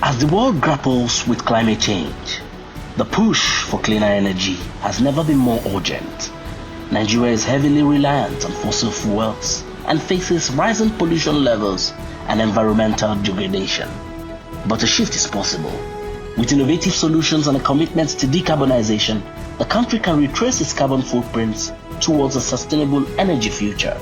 As the world grapples with climate change, the push for cleaner energy has never been more urgent. Nigeria is heavily reliant on fossil fuels and faces rising pollution levels and environmental degradation. But a shift is possible. With innovative solutions and a commitment to decarbonization, the country can retrace its carbon footprints towards a sustainable energy future.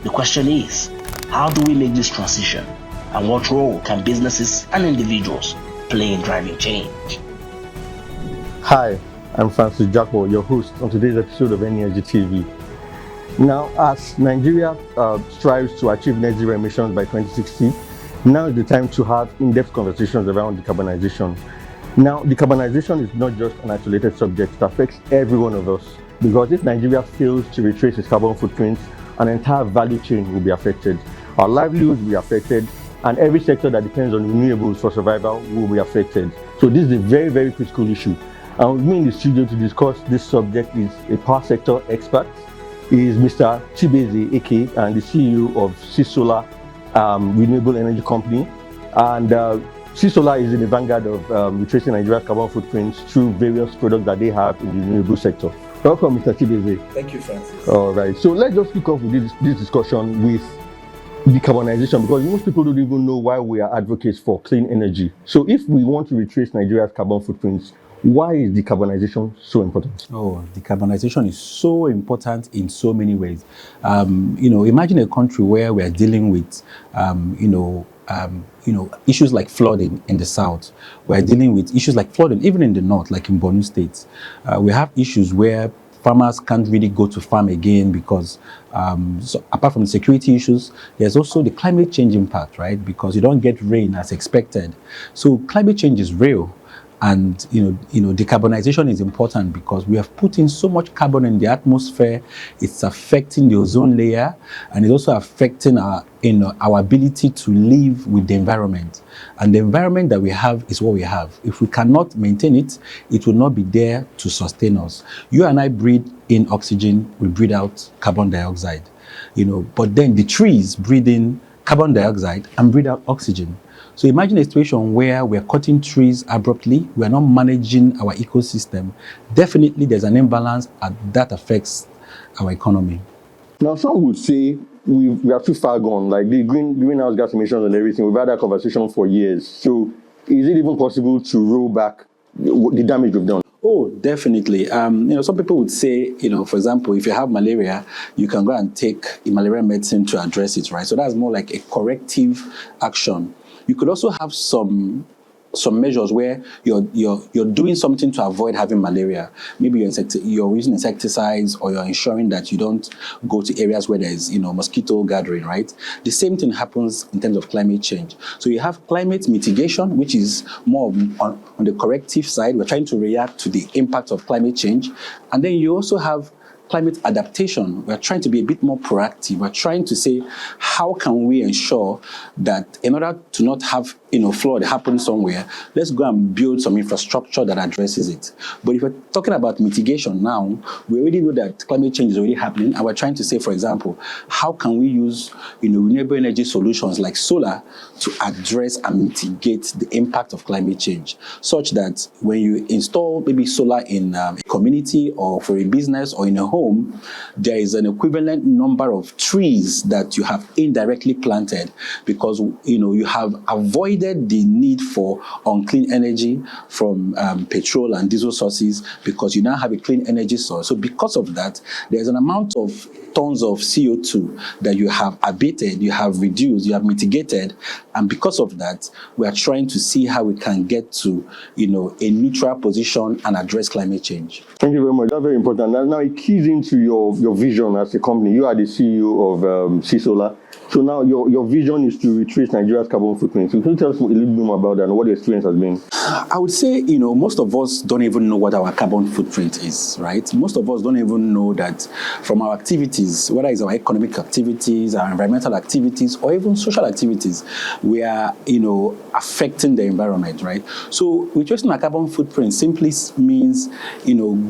The question is, how do we make this transition? And what role can businesses and individuals play in driving change? Hi, I'm Francis Jakpor, your host on today's episode of Energy TV. Now, as Nigeria strives to achieve net zero emissions by 2060, now is the time to have in-depth conversations around decarbonization. Now, decarbonization is not just an isolated subject, it affects every one of us. Because if Nigeria fails to retrace its carbon footprint, an entire value chain will be affected. Our livelihoods will be affected, and every sector that depends on renewables for survival will be affected. So this is a very, very critical issue. And with me in the studio to discuss this subject is a power sector expert, is Mr. Chibueze Ekeh, and the CEO of Ceesolar Renewable Energy Company. And Ceesolar is in the vanguard of retracing Nigeria's carbon footprints through various products that they have in the renewable sector. Welcome, Mr. Chibueze. Thank you, Francis. All right, so let's just kick off with this discussion with decarbonization, because most people don't even know why we are advocates for clean energy. So if we want to retrace Nigeria's carbon footprints, why is decarbonization so important? Oh, decarbonization is so important in so many ways. Imagine a country where we are dealing with, issues like flooding in the south. We are dealing with issues like flooding even in the north, like in Borno State. We have issues where farmers can't really go to farm again because, so apart from the security issues, there's also the climate change impact, right? Because you don't get rain as expected. So climate change is real. And decarbonization is important because we have put in so much carbon in the atmosphere. It's affecting the ozone layer, and it's also affecting our ability to live with the environment. And the environment that we have is what we have. If we cannot maintain it, it will not be there to sustain us. You and I breathe in oxygen, we breathe out carbon dioxide. But then the trees breathe in carbon dioxide and breathe out oxygen. So imagine a situation where we're cutting trees abruptly, we're not managing our ecosystem. Definitely there's an imbalance and that affects our economy. Now, some would say we are too far gone, like the greenhouse gas emissions and everything. We've had that conversation for years. So is it even possible to roll back the damage we've done? Oh, definitely. Some people would say, for example, if you have malaria, you can go and take a malaria medicine to address it, right? So that's more like a corrective action. You could also have some measures where you're doing something to avoid having malaria. Maybe you're using insecticides, or you're ensuring that you don't go to areas where there's mosquito gathering, right? The same thing happens in terms of climate change. So you have climate mitigation, which is more on the corrective side. We're trying to react to the impact of climate change. And then you also have climate adaptation. We're trying to be a bit more proactive. We're trying to say, how can we ensure that in order to not have flood happen somewhere, let's go and build some infrastructure that addresses it. But if we're talking about mitigation now, we already know that climate change is already happening, and we're trying to say, for example, how can we use renewable energy solutions like solar to address and mitigate the impact of climate change, such that when you install maybe solar in a community or for a business or in a home, there is an equivalent number of trees that you have indirectly planted, because you have avoided the need for unclean energy from petrol and diesel sources, because you now have a clean energy source. So because of that, there's an amount of tons of CO2 that you have abated, you have reduced, you have mitigated, and because of that, we are trying to see how we can get to a neutral position and address climate change. Thank you very much. That's very important. Now it keys into your vision as a company. You are the CEO of Ceesolar. So now your vision is to retrace Nigeria's carbon footprint. So can you tell us a little bit more about that and what your experience has been? I would say, most of us don't even know what our carbon footprint is, right? Most of us don't even know that from our activities, whether it's our economic activities, our environmental activities, or even social activities, we are, affecting the environment, right? So retracing our carbon footprint simply means,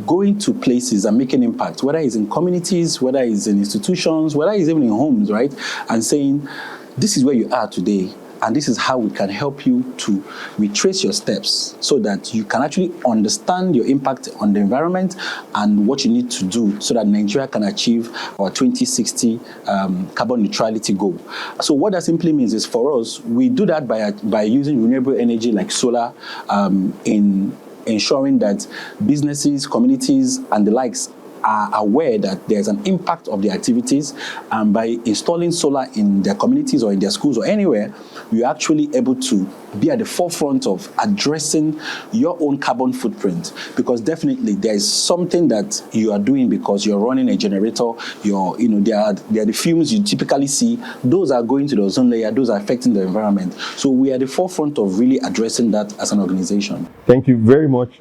going to places and making impact, whether it's in communities, whether it's in institutions, whether it's even in homes, right? And saying, this is where you are today. And this is how we can help you to retrace your steps so that you can actually understand your impact on the environment and what you need to do so that Nigeria can achieve our 2060 carbon neutrality goal. So what that simply means is, for us, we do that by using renewable energy like solar in ensuring that businesses, communities, and the likes are aware that there's an impact of the activities, and by installing solar in their communities or in their schools or anywhere, you're actually able to be at the forefront of addressing your own carbon footprint, because definitely there is something that you are doing because you're running a generator. They are the fumes you typically see. Those are going to the ozone layer. Those are affecting the environment. So we are at the forefront of really addressing that as an organization. Thank you very much.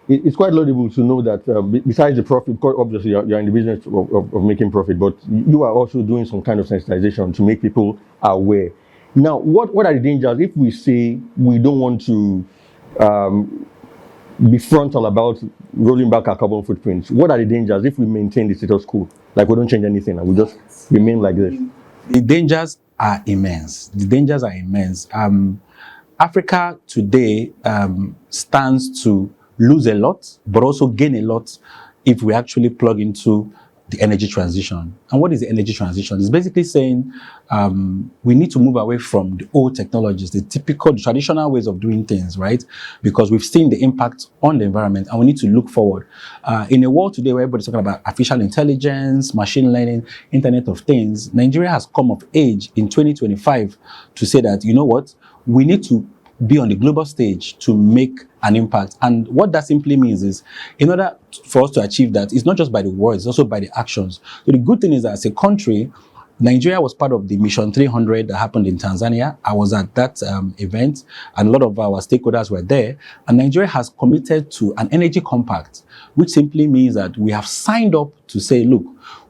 It's quite laudable to know that besides the profit, obviously you're in the business of making profit, but you are also doing some kind of sensitization to make people aware. Now, what are the dangers if we say we don't want to be frontal about rolling back our carbon footprints? What are the dangers if we maintain the status quo, like we don't change anything and we just remain like this? The dangers are immense. Africa today stands to lose a lot, but also gain a lot if we actually plug into the energy transition. And what is the energy transition? It's basically saying we need to move away from the old technologies, the traditional ways of doing things, right? Because we've seen the impact on the environment and we need to look forward. In a world today where everybody's talking about artificial intelligence, machine learning, Internet of Things, Nigeria has come of age in 2025 to say that, you know what, we need to be on the global stage to make an impact. And what that simply means is, in order for us to achieve that, it's not just by the words, it's also by the actions. So the good thing is that as a country, Nigeria was part of the Mission 300 that happened in Tanzania. I was at that event, and a lot of our stakeholders were there. And Nigeria has committed to an energy compact, which simply means that we have signed up to say, look,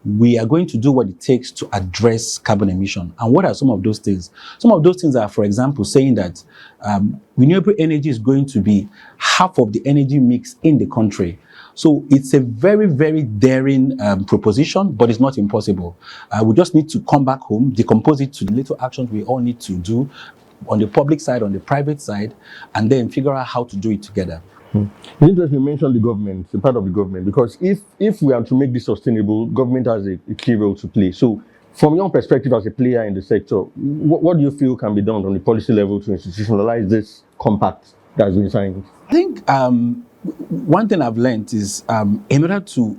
we are going to do what it takes to address carbon emission. And what are some of those things? Some of those things are, for example, saying that renewable energy is going to be half of the energy mix in the country. So it's a very, very daring proposition, but it's not impossible. We just need to come back home, decompose it to the little actions we all need to do on the public side, on the private side, and then figure out how to do it together. It's interesting you mentioned the government, the part of the government, because if we are to make this sustainable, government has a key role to play. So from your perspective as a player in the sector, what do you feel can be done on the policy level to institutionalize this compact that has been signed? I think one thing I've learned is in order to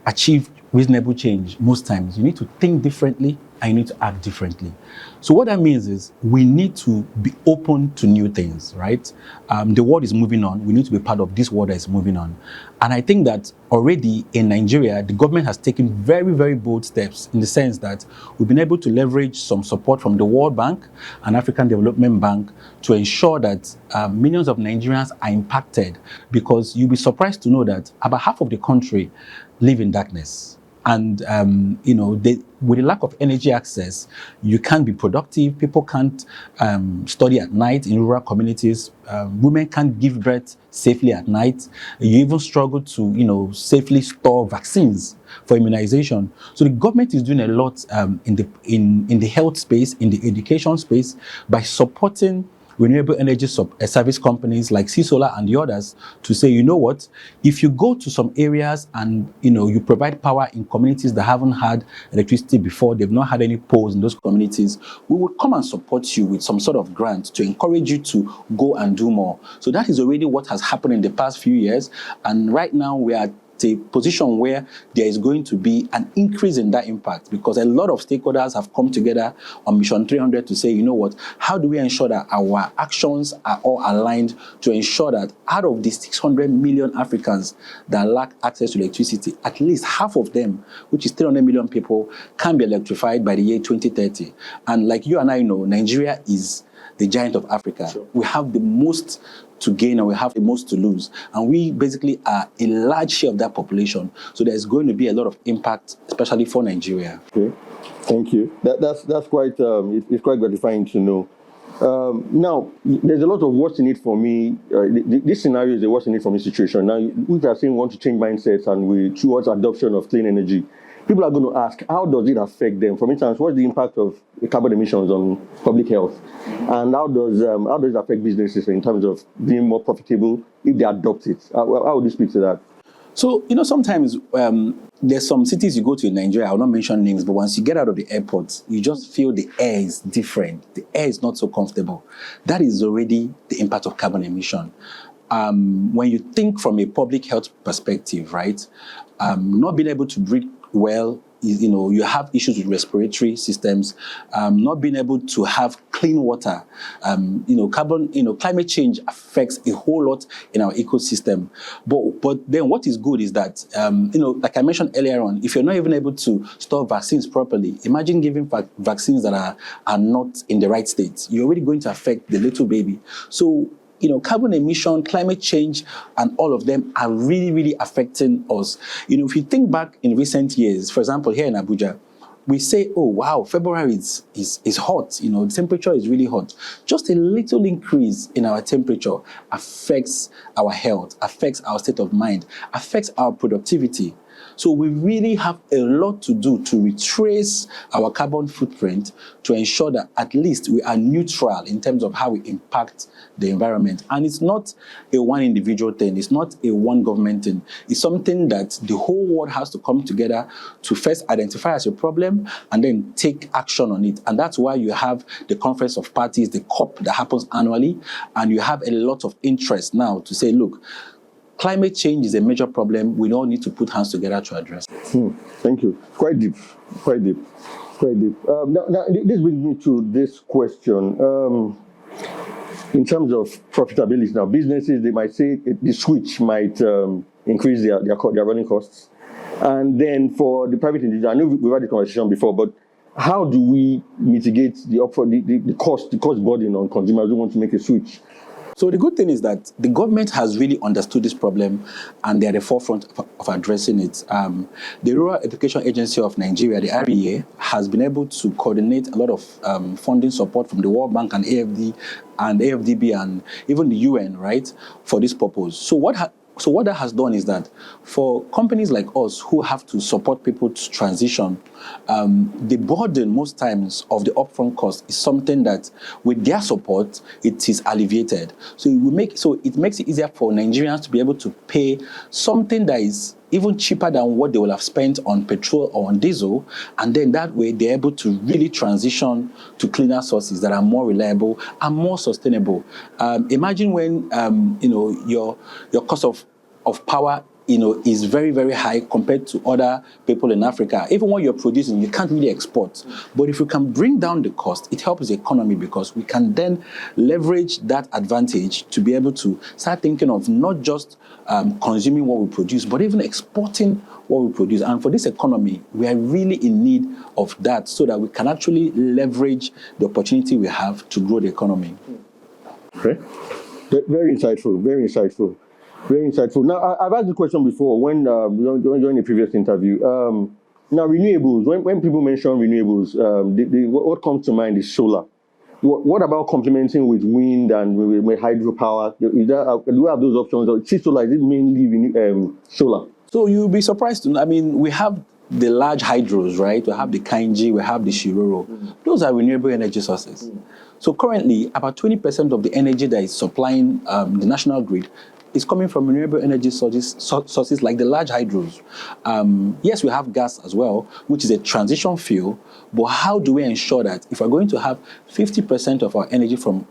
achieve reasonable change, most times you need to think differently and you need to act differently. So what that means is we need to be open to new things, right? The world is moving on. We need to be part of this world that is moving on. And I think that already in Nigeria, the government has taken very, very bold steps in the sense that we've been able to leverage some support from the World Bank and African Development Bank to ensure that millions of Nigerians are impacted, because you'll be surprised to know that about half of the country live in darkness. And, with the lack of energy access, you can't be productive. People can't study at night in rural communities. Women can't give birth safely at night. You even struggle to, safely store vaccines for immunization. So the government is doing a lot in the health space, in the education space, by supporting renewable energy service companies like Ceesolar and the others to say, you know what, if you go to some areas and you provide power in communities that haven't had electricity before, they've not had any poles in those communities, we will come and support you with some sort of grant to encourage you to go and do more. So that is already what has happened in the past few years, and right now we are a position where there is going to be an increase in that impact, because a lot of stakeholders have come together on Mission 300 to say, you know what, how do we ensure that our actions are all aligned to ensure that out of the 600 million Africans that lack access to electricity, at least half of them, which is 300 million people, can be electrified by the year 2030. And like you and I know, Nigeria is the giant of Africa. Sure. We have the most to gain and we have the most to lose. And we basically are a large share of that population. So there's going to be a lot of impact, especially for Nigeria. Okay, thank you. That's quite, it's quite gratifying to know. Now, there's a lot of what's in it for me. This scenario is a what's in it for me situation. Now, we are saying we want to change mindsets and towards adoption of clean energy. people are going to ask, how does it affect them? For instance, what's the impact of carbon emissions on public health? And how does it affect businesses in terms of being more profitable if they adopt it? How would you speak to that? So, sometimes there's some cities you go to in Nigeria, I will not mention names, but once you get out of the airport, you just feel the air is different. The air is not so comfortable. That is already the impact of carbon emission. When you think from a public health perspective, right, not being able to breathe well, you have issues with respiratory systems, not being able to have clean water. Climate change affects a whole lot in our ecosystem. But then what is good is that, like I mentioned earlier on, if you're not even able to store vaccines properly, imagine giving vaccines that are not in the right state. You're already going to affect the little baby. So, carbon emission, climate change, and all of them are really, really affecting us. If you think back in recent years, for example, here in Abuja, we say, oh, wow, February is hot. The temperature is really hot. Just a little increase in our temperature affects our health, affects our state of mind, affects our productivity. So we really have a lot to do to retrace our carbon footprint to ensure that at least we are neutral in terms of how we impact the environment. And it's not a one individual thing. It's not a one government thing. It's something that the whole world has to come together to first identify as a problem and then take action on it. And that's why you have the Conference of Parties, the COP that happens annually, and you have a lot of interest now to say, look, climate change is a major problem. We all need to put hands together to address it. Thank you. Quite deep. Now, this brings me to this question. In terms of profitability, now businesses, they might say the switch might increase their running costs. And then for the private individual, I know we've had the conversation before, but how do we mitigate the cost burden on consumers who want to make a switch? So the good thing is that the government has really understood this problem and they're at the forefront of addressing it. The Rural Education Agency of Nigeria, the REA, has been able to coordinate a lot of funding support from the World Bank and AFDB and even the UN, right, for this purpose. So what that has done is that for companies like us who have to support people to transition, the burden most times of the upfront cost is something that with their support, it is alleviated. So it makes it easier for Nigerians to be able to pay something that is even cheaper than what they will have spent on petrol or on diesel, and then that way they're able to really transition to cleaner sources that are more reliable and more sustainable. Imagine when your cost of power is very, very high compared to other people in Africa. Even when you're producing, you can't really export. But if we can bring down the cost, it helps the economy because we can then leverage that advantage to be able to start thinking of not just consuming what we produce, but even exporting what we produce. And for this economy, we are really in need of that so that we can actually leverage the opportunity we have to grow the economy. Okay. Very insightful, very insightful. Very insightful. Now, I've asked the question before when during the previous interview. Now, renewables. When people mention renewables, what comes to mind is solar. What about complementing with wind and with hydropower? Do we have those options? Or Ceesolar, is it mainly solar? So you'll be surprised to know. I mean, we have the large hydros, right? We have the Kainji, we have the Shiroro. Those are renewable energy sources. So currently, about 20% of the energy that is supplying the national grid is coming from renewable energy sources like the large hydros. Yes, we have gas as well, which is a transition fuel, but how do we ensure that if we're going to have 50% of our energy from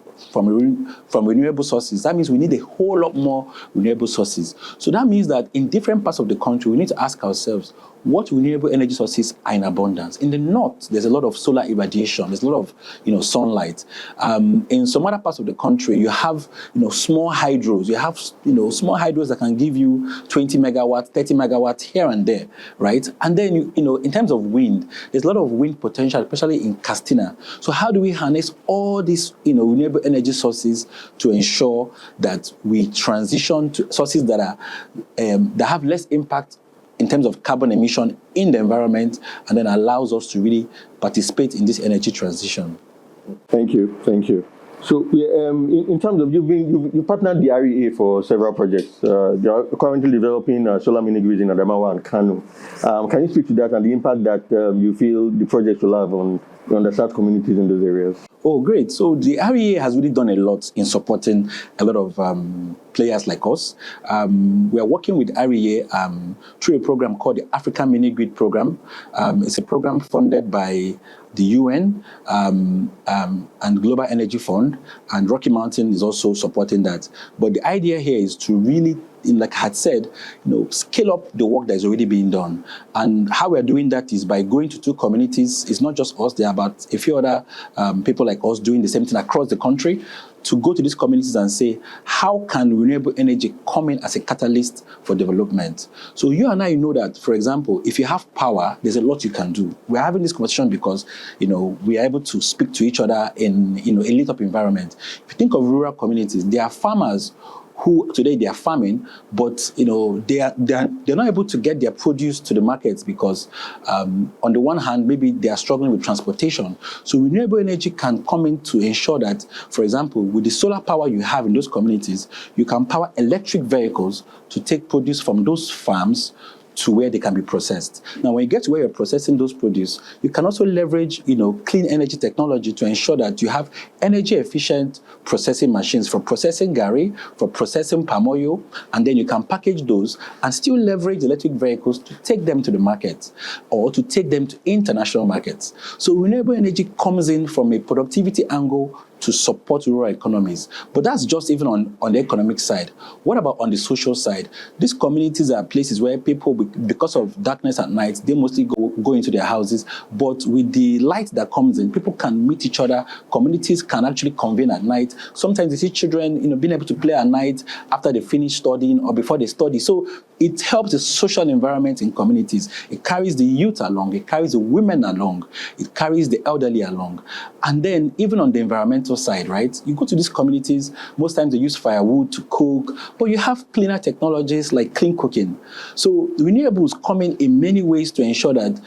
renewable sources, that means we need a whole lot more renewable sources. So that means that in different parts of the country, we need to ask ourselves, what renewable energy sources are in abundance? In the north, there's a lot of solar irradiation. There's a lot of, sunlight. In some other parts of the country, you have, small hydros. You have, small hydros that can give you 20 megawatts, 30 megawatts here and there, right? And then, in terms of wind, there's a lot of wind potential, especially in Castina. So how do we harness all these, renewable energy sources to ensure that we transition to sources that are that have less impact in terms of carbon emission in the environment, and then allows us to really participate in this energy transition? Thank you. So, in terms of you partnered the REA for several projects. They are currently developing solar mini grids in Adamawa and Kano. Can you speak to that and the impact that you feel the project will have on the underserved communities in those areas? Oh, great. So the REA has really done a lot in supporting a lot of players like us. We are working with REA through a program called the African Mini Grid Program. It's a program funded by the UN and Global Energy Fund, and Rocky Mountain is also supporting that. But the idea here is to really, like I had said, scale up the work that is already being done. And how we're doing that is by going to two communities. It's not just us, there are about a few other people like us doing the same thing across the country, to go to these communities and say, how can renewable energy come in as a catalyst for development? So you and I know that, for example, if you have power, there's a lot you can do. We're having this conversation because, we are able to speak to each other in, a lit up environment. If you think of rural communities, there are farmers who today they are farming, but they're not able to get their produce to the markets because on the one hand, maybe they are struggling with transportation. So renewable energy can come in to ensure that, for example, with the solar power you have in those communities, you can power electric vehicles to take produce from those farms to where they can be processed. Now, when you get to where you're processing those produce, you can also leverage, clean energy technology to ensure that you have energy efficient processing machines for processing gari, for processing palm oil, and then you can package those and still leverage electric vehicles to take them to the market or to take them to international markets. So renewable energy comes in from a productivity angle to support rural economies. But that's just even on the economic side. What about on the social side? These communities are places where people, because of darkness at night, they mostly go into their houses. But with the light that comes in, people can meet each other. Communities can actually convene at night. Sometimes you see children, being able to play at night after they finish studying or before they study. So it helps the social environment in communities. It carries the youth along. It carries the women along. It carries the elderly along. And then even on the environmental side, right? You go to these communities, most times they use firewood to cook, but you have cleaner technologies like clean cooking. So renewables come in many ways to ensure that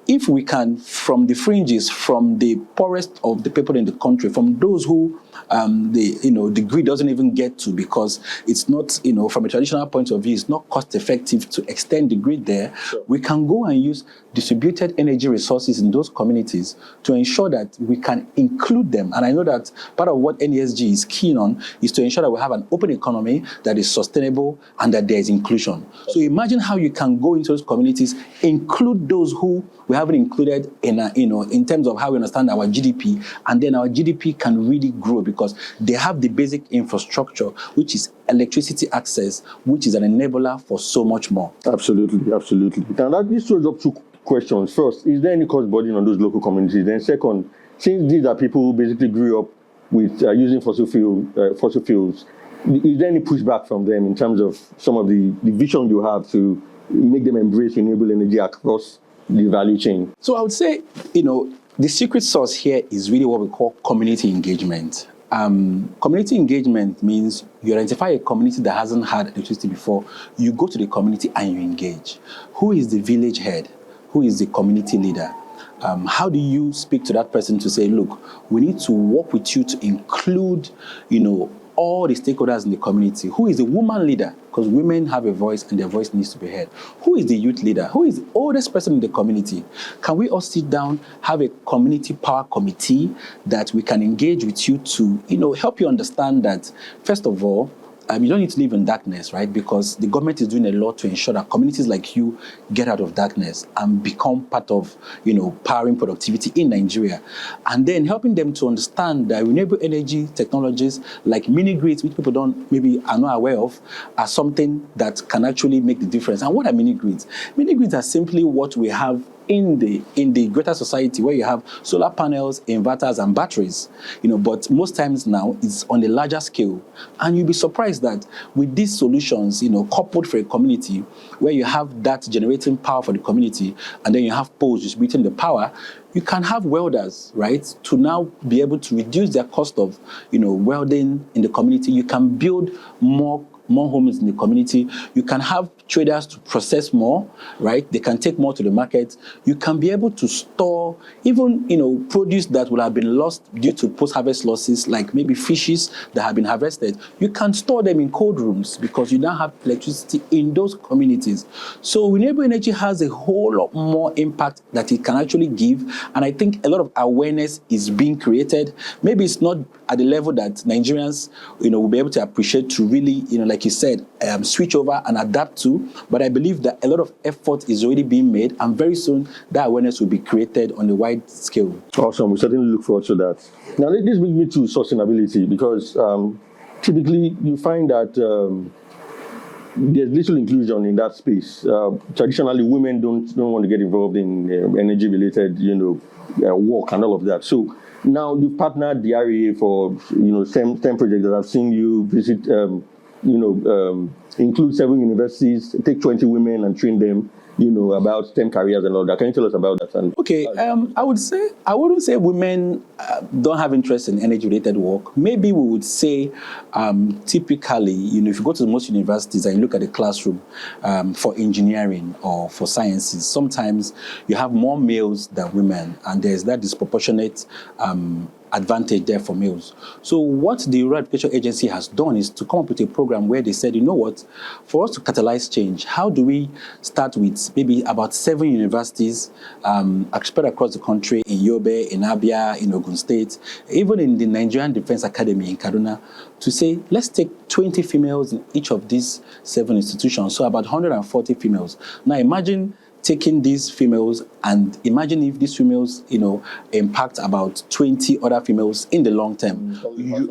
if we can, from the fringes, from the poorest of the people in the country, from those who the grid doesn't even get to because it's not, from a traditional point of view, it's not cost effective to extend the grid there. Sure. We can go and use distributed energy resources in those communities to ensure that we can include them. And I know that part of what NESG is keen on is to ensure that we have an open economy that is sustainable and that there is inclusion. So imagine how you can go into those communities, include those who we haven't included in terms of how we understand our GDP, and then our GDP can really grow because they have the basic infrastructure, which is electricity access, which is an enabler for so much more. Absolutely. Now, this throws up two questions. First, is there any cost burden on those local communities? Then second, since these are people who basically grew up with using fossil fuels, is there any pushback from them in terms of some of the vision you have to make them embrace renewable energy across the value chain? So I would say, the secret sauce here is really what we call community engagement. Community engagement means you identify a community that hasn't had electricity before, you go to the community and you engage. Who is the village head? Who is the community leader? How do you speak to that person to say, look, we need to work with you to include, all the stakeholders in the community? Who is the woman leader? Because women have a voice and their voice needs to be heard. Who is the youth leader? Who is the oldest person in the community? Can we all sit down, have a community power committee that we can engage with you to, help you understand that, first of all, you don't need to live in darkness, right? Because the government is doing a lot to ensure that communities like you get out of darkness and become part of, powering productivity in Nigeria. And then helping them to understand that renewable energy technologies like mini grids, which people are not aware of, are something that can actually make the difference. And what are mini grids? Mini grids are simply what we have in the greater society, where you have solar panels, inverters, and batteries, but most times now it's on a larger scale. And you'll be surprised that with these solutions, coupled for a community where you have that generating power for the community, and then you have poles distributing the power, you can have welders, right, to now be able to reduce their cost of, welding in the community. You can build more homes in the community. You can have traders to process more, right? They can take more to the market. You can be able to store even, produce that will have been lost due to post-harvest losses, like maybe fishes that have been harvested. You can store them in cold rooms because you now have electricity in those communities. So renewable energy has a whole lot more impact that it can actually give. And I think a lot of awareness is being created. Maybe it's not at the level that Nigerians, will be able to appreciate to really, like you said, switch over and adapt to. But I believe that a lot of effort is already being made, and very soon that awareness will be created on a wide scale. Awesome. We certainly look forward to that. Now, this brings me to sustainability, because typically you find that there's little inclusion in that space. Traditionally, women don't want to get involved in energy-related, work and all of that. So now you've partnered the REA for, STEM projects that I've seen you visit, include 7 universities, take 20 women and train them, about STEM careers and all that. Can you tell us about that? Okay, I wouldn't say women don't have interest in energy-related work. Maybe we would say, typically, if you go to most universities and you look at the classroom for engineering or for sciences, sometimes you have more males than women, and there's that disproportionate advantage there for males. So what the Rural Education Agency has done is to come up with a program where they said, for us to catalyze change, how do we start with maybe about 7 universities spread across the country, in Yobe, in Abia, in Ogun State, even in the Nigerian Defense Academy in Kaduna, to say, let's take 20 females in each of these 7 institutions, so about 140 females. Now imagine taking these females, and imagine if these females, impact about 20 other females in the long term.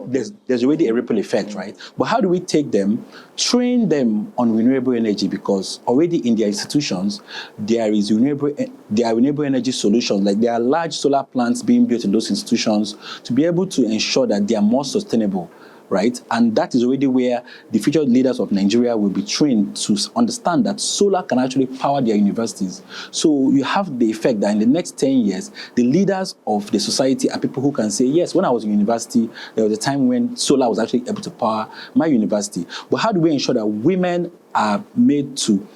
There's already a ripple effect, right? But how do we take them, train them on renewable energy? Because already in their institutions, there are renewable energy solutions. Like there are large solar plants being built in those institutions to be able to ensure that they are more sustainable. Right? And that is already where the future leaders of Nigeria will be trained to understand that solar can actually power their universities. So you have the effect that in the next 10 years, the leaders of the society are people who can say, yes, when I was in university, there was a time when solar was actually able to power my university. But how do we ensure that women are made to,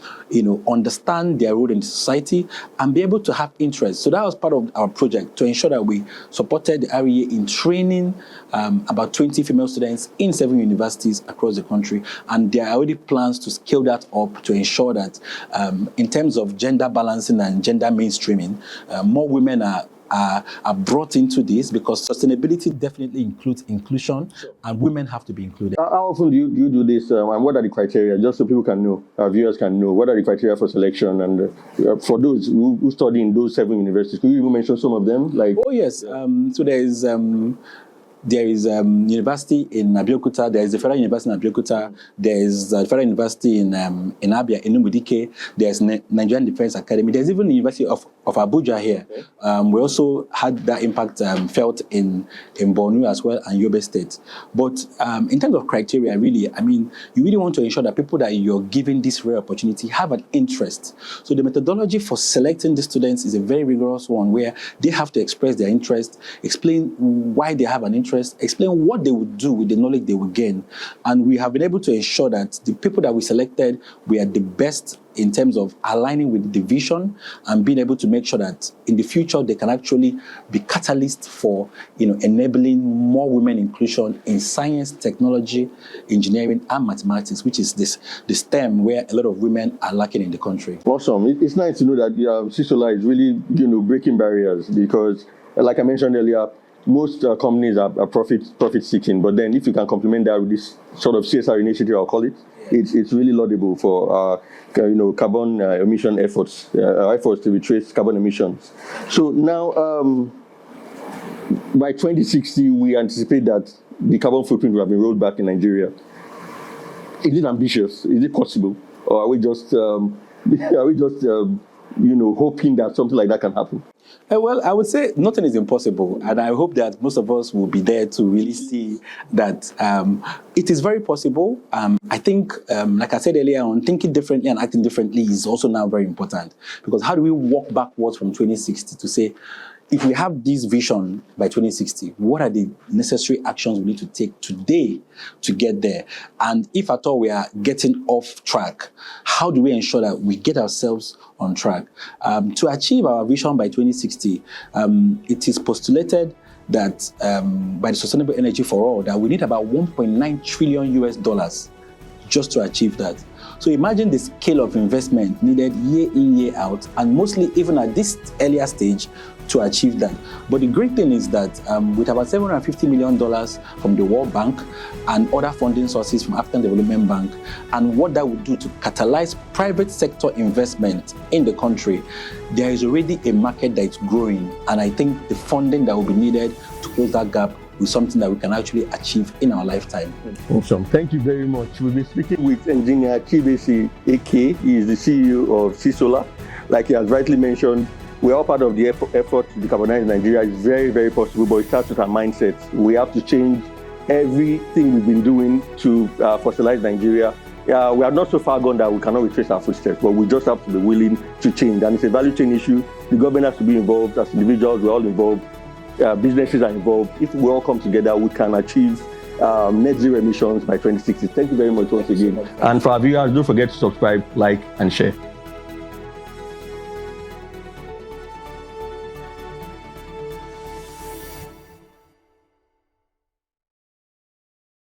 understand their role in society and be able to have interest? So that was part of our project, to ensure that we supported the REA in training about 20 female students in 7 universities across the country. And there are already plans to scale that up to ensure that in terms of gender balancing and gender mainstreaming, more women are brought into this, because sustainability definitely includes inclusion, and women have to be included. How often do you do this, and what are the criteria, just so people can know, our viewers can know, what are the criteria for selection? And for those who study in those 7 universities, could you even mention some of them? Oh yes, so there is university in Abeokuta, there is the Federal University in Abeokuta, there is the Federal University in Abia, in Numudike, there is Nigerian Defense Academy, there is even the University of Abuja here. Okay. We also had that impact felt in Borno as well, and Yobe State. But in terms of criteria, really, you really want to ensure that people that you're giving this rare opportunity have an interest. So the methodology for selecting the students is a very rigorous one, where they have to express their interest, explain why they have an interest, explain what they would do with the knowledge they will gain. And we have been able to ensure that the people that we selected were the best in terms of aligning with the vision and being able to make sure that in the future they can actually be catalysts for enabling more women inclusion in science, technology, engineering, and mathematics, which is the STEM where a lot of women are lacking in the country. Awesome. It's nice to know that Ceesolar is really breaking barriers, because like I mentioned earlier, most companies are profit seeking, but then if you can complement that with this sort of CSR initiative, I'll call it, it's really laudable for carbon emission efforts to retrace carbon emissions. So now, by 2060, we anticipate that the carbon footprint will have been rolled back in Nigeria. Is it ambitious? Is it possible, or are we just hoping that something like that can happen? Well, I would say nothing is impossible, and I hope that most of us will be there to really see that it is very possible. I think, like I said earlier on, thinking differently and acting differently is also now very important, because how do we walk backwards from 2060 to say, if we have this vision by 2060, what are the necessary actions we need to take today to get there? And if at all we are getting off track, how do we ensure that we get ourselves on track? To achieve our vision by 2060, it is postulated that by the Sustainable Energy for All, that we need about $1.9 trillion just to achieve that. So imagine the scale of investment needed year in, year out, and mostly even at this earlier stage to achieve that. But the great thing is that with about $750 million from the World Bank and other funding sources from African Development Bank, and what that would do to catalyze private sector investment in the country, there is already a market that is growing. And I think the funding that will be needed to close that gap is something that we can actually achieve in our lifetime. Awesome. Thank you very much. We'll be speaking with Engineer Chibueze Ekeh. He is the CEO of Ceesolar. Like he has rightly mentioned, we are all part of the effort to decarbonize Nigeria. It's very, very possible, but it starts with our mindset. We have to change everything we've been doing to fossilize Nigeria. We are not so far gone that we cannot retrace our footsteps, but we just have to be willing to change. And it's a value chain issue. The government has to be involved. As individuals, we're all involved. Businesses are involved. If we all come together, we can achieve net zero emissions by 2060. Thank you very much once again. And for our viewers, don't forget to subscribe, like, and share.